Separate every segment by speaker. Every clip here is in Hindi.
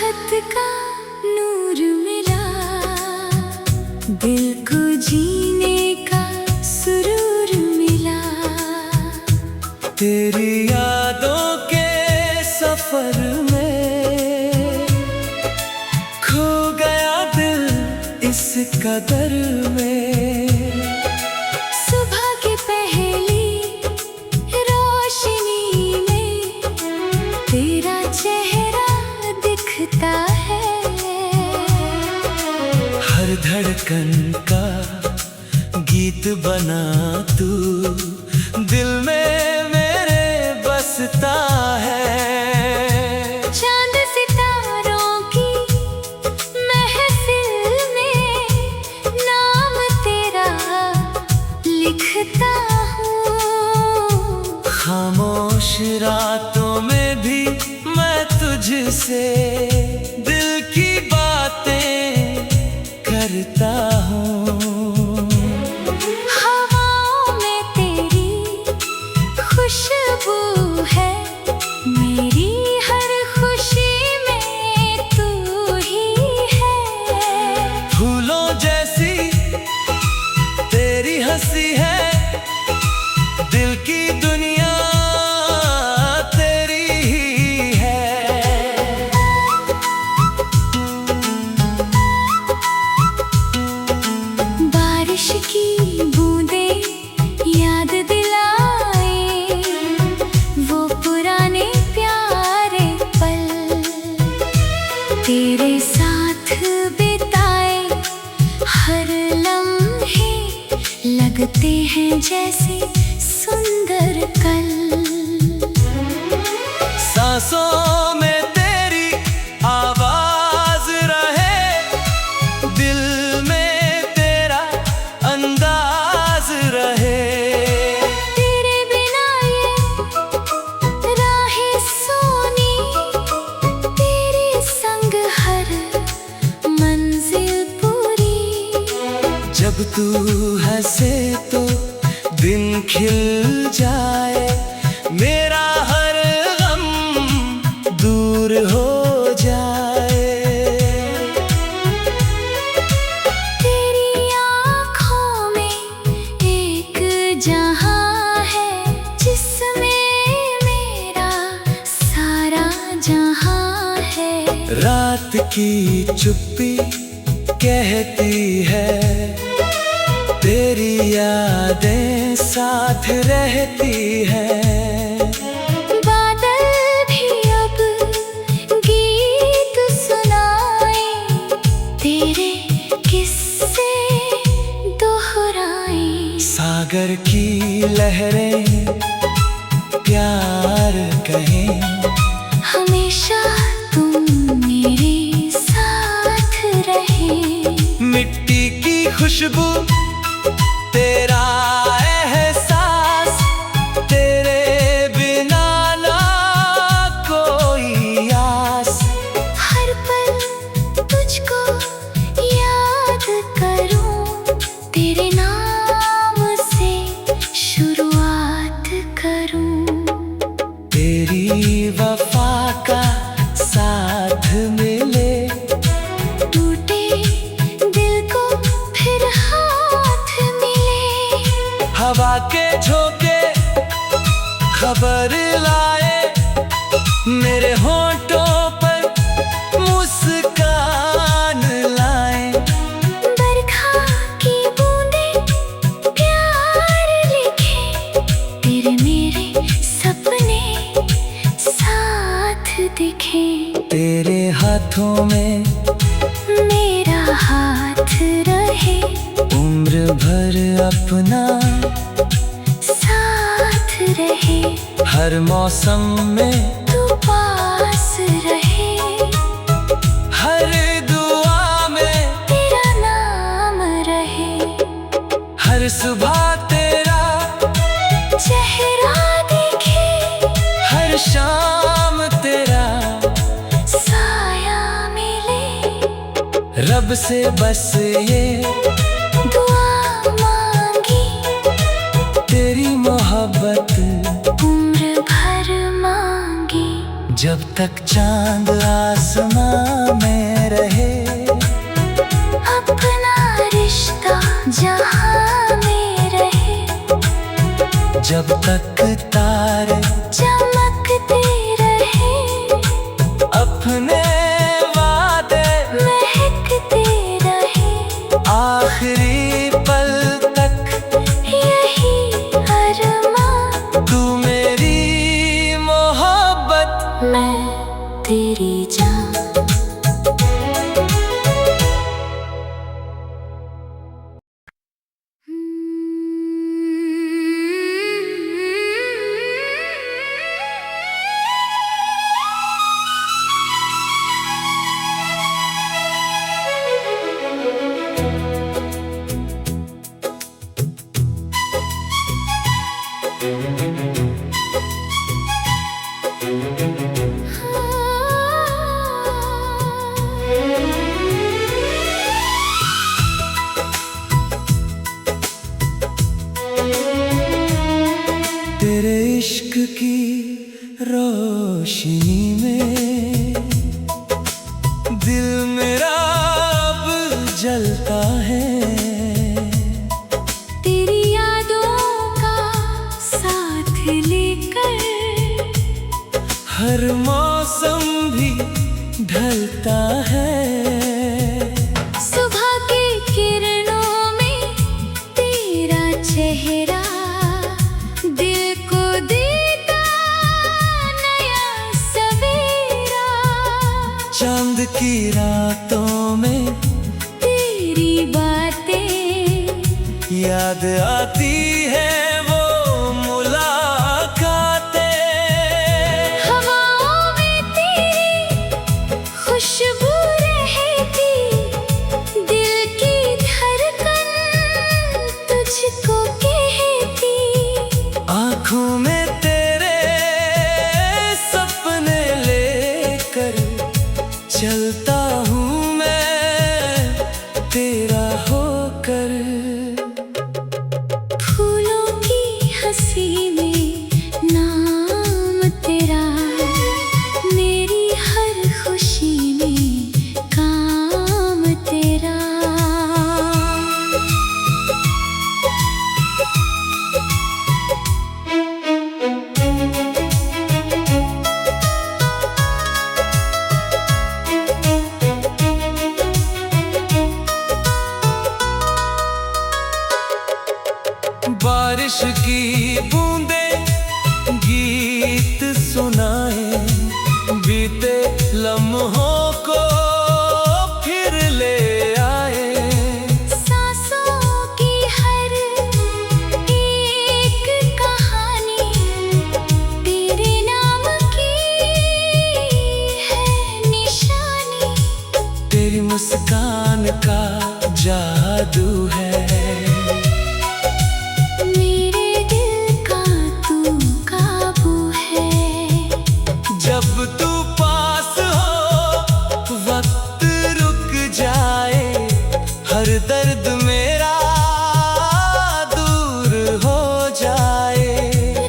Speaker 1: चाहत का नूर मिला, दिल को जीने का सुरूर मिला।
Speaker 2: तेरी यादों के सफर में खो गया दिल इस कदर में।
Speaker 1: सुबह की पहली रोशनी में तेरा चेहरा दिखता है।
Speaker 2: हर धड़कन का गीत बना तू दिल में मेरे बसता है।
Speaker 1: चांद सितारों की महफिल में नाम तेरा लिखता हूँ।
Speaker 2: खामोश रातों में भी मैं तुझसे दिल की बातें करता हूँ।
Speaker 1: हवाओं में तेरी खुशबू है, मेरी हर खुशी में तू ही है।
Speaker 2: फूलों जैसी तेरी हंसी है, दिल की दुनिया तेरी ही है।
Speaker 1: बारिश की बूंदें याद दिलाए वो पुराने प्यारे पल, तेरे साथ बिताए हर लम्हे लगते हैं जैसे सुंदर कल।
Speaker 2: सांसों में तेरी आवाज रहे, दिल में तेरा अंदाज रहे।
Speaker 1: तेरे बिना ये राहें सोनी, तेरे संग हर मंजिल पूरी।
Speaker 2: जब तू हंसे तो दिन खिल जाए, मेरा हर गम दूर हो जाए।
Speaker 1: तेरी आँखों में एक जहां है जिसमें मेरा सारा जहां है।
Speaker 2: रात की चुप्पी कहती है, तेरी यादें साथ रहती है।
Speaker 1: बादल भी अब गीत सुनाए, तेरे किस्से दोहराए।
Speaker 2: सागर की लहरें प्यार कहें,
Speaker 1: हमेशा तुम मेरे साथ रहे।
Speaker 2: मिट्टी की खुशबू तेरा एहसास, तेरे बिना ना कोई आस।
Speaker 1: हर पल तुझको याद करूं, तेरे नाम से शुरुआत करूं।
Speaker 2: तेरी वफा का साथ मिले,
Speaker 1: टूटे दिल को फिर हाथ मिले।
Speaker 2: हवा के झोंके खबर लाए, मेरे होंठों पर मुस्कान लाए।
Speaker 1: बरखा की बूंदें प्यार लिखे, तेरे मेरे सपने साथ दिखे।
Speaker 2: तेरे हाथों में
Speaker 1: मेरा हाथ रहे,
Speaker 2: उम्र भर अपना
Speaker 1: साथ रहे।
Speaker 2: हर मौसम में
Speaker 1: तू पास रहे,
Speaker 2: हर दुआ में
Speaker 1: तेरा नाम रहे।
Speaker 2: हर सुबह तेरा
Speaker 1: चेहरा दिखे,
Speaker 2: हर शाम तेरा
Speaker 1: साया मिले।
Speaker 2: रब से बस ये
Speaker 1: दुआ मांगी,
Speaker 2: तेरी मोहब्बत
Speaker 1: उम्र भर मांगी।
Speaker 2: जब तक चांद आसमां रहता है।
Speaker 1: सुबह की किरणों में तेरा चेहरा दिल को देता नया सवेरा।
Speaker 2: चांद की रातों में
Speaker 1: तेरी बातें
Speaker 2: याद आती है वो मुलाकातें।
Speaker 1: हवाओं में तेरी खुशबू रहती, दिल की धड़कन तुझको कहती।
Speaker 2: आँखों में तेरे सपने लेकर चलता हूँ मैं तेरा होकर।
Speaker 1: फूलों की हंसी में नाम तेरा, मेरी हर खुशी में काम तेरा।
Speaker 2: बारिश की बूंदें गीत सुनाए, बीते लम्हों को फिर ले आए।
Speaker 1: सांसों की हर एक कहानी तेरे नाम की है निशानी।
Speaker 2: तेरी मुस्कान का जादू है,
Speaker 1: मेरे दिल का तू काबू है।
Speaker 2: जब तू पास हो वक्त रुक जाए, हर दर्द मेरा दूर हो जाए।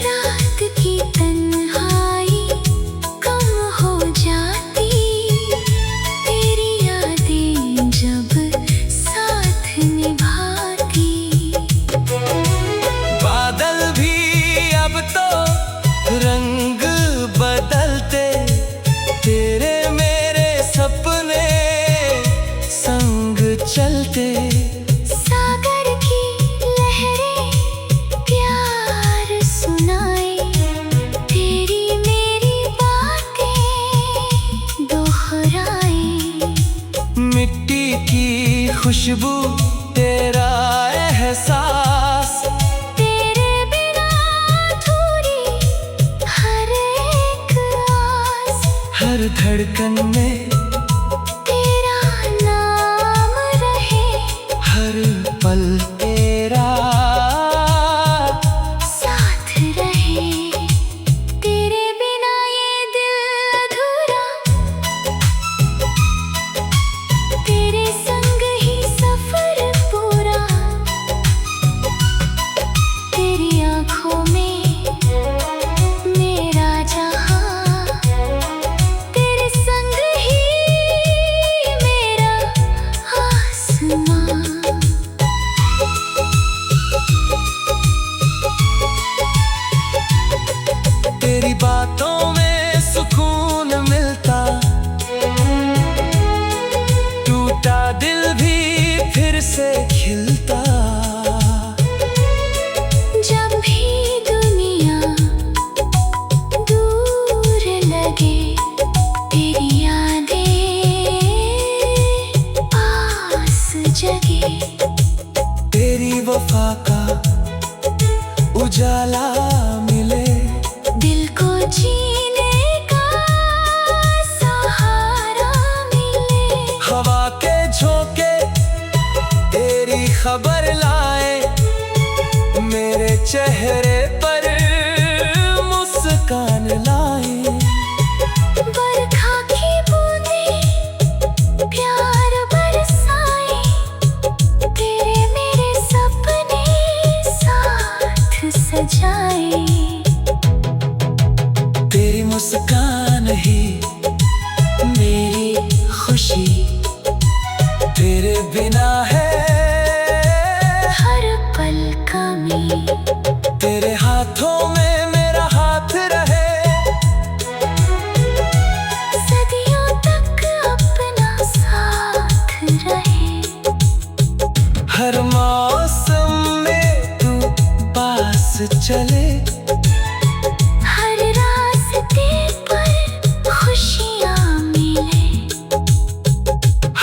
Speaker 1: रात की तन्हाई कम हो जाती, तेरी यादें जब साथ निभाती।
Speaker 2: बादल भी अब तो रंग बदलते, तेरे मेरे सपने संग चलते।
Speaker 1: सागर की लहरें प्यार सुनाए, तेरी मेरी बातें दोहराए।
Speaker 2: मिट्टी की खुशबू तेरा एहसास,
Speaker 1: तेरे बिना अधूरी हर एक आस।
Speaker 2: हर धड़कन में
Speaker 1: तेरा नाम रहे,
Speaker 2: हर पल तेरा
Speaker 1: साथ रहे। तेरे बिना ये दिल अधूरा, तेरे संग ही सफर पूरा। तेरी आँखों में मेरा जहां, तेरे संग ही मेरा आसमां।
Speaker 2: तेरी बातों में सुकून मिलता, टूटा दिल भी फिर से खिलता।
Speaker 1: जब भी दुनिया दूर लगे, तेरी यादें पास जगे।
Speaker 2: तेरी वफा का उजाला मिले,
Speaker 1: दिल को जीने का सहारा मिले।
Speaker 2: हवा के झोंके तेरी खबर लाए, मेरे चेहरे पर मुस्कान लाए।
Speaker 1: बरखा की बूंदें प्यार बरसाए, तेरे मेरे सपने साथ सजाए।
Speaker 2: तेरी मुस्कान ही मेरी खुशी, तेरे बिना है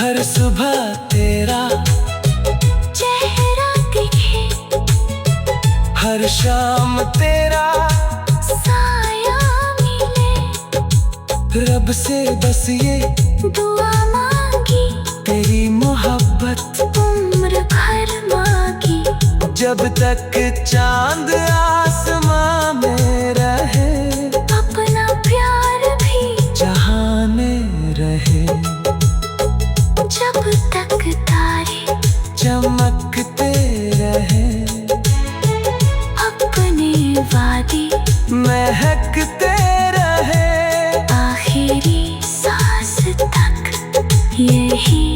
Speaker 2: हर सुबह तेरा
Speaker 1: चेहरा दिखे,
Speaker 2: हर शाम तेरा
Speaker 1: साया मिले।
Speaker 2: रब से बस ये
Speaker 1: दुआ मांगी,
Speaker 2: तेरी मोहब्बत
Speaker 1: उम्र भर मांगी।
Speaker 2: जब तक चांद आसमां में रहे,
Speaker 1: अपना प्यार भी
Speaker 2: जहां में रहे।
Speaker 1: जब तक तारे
Speaker 2: चमकते रहे,
Speaker 1: अपने वादे
Speaker 2: महकते रहे।
Speaker 1: आखिरी सांस तक यही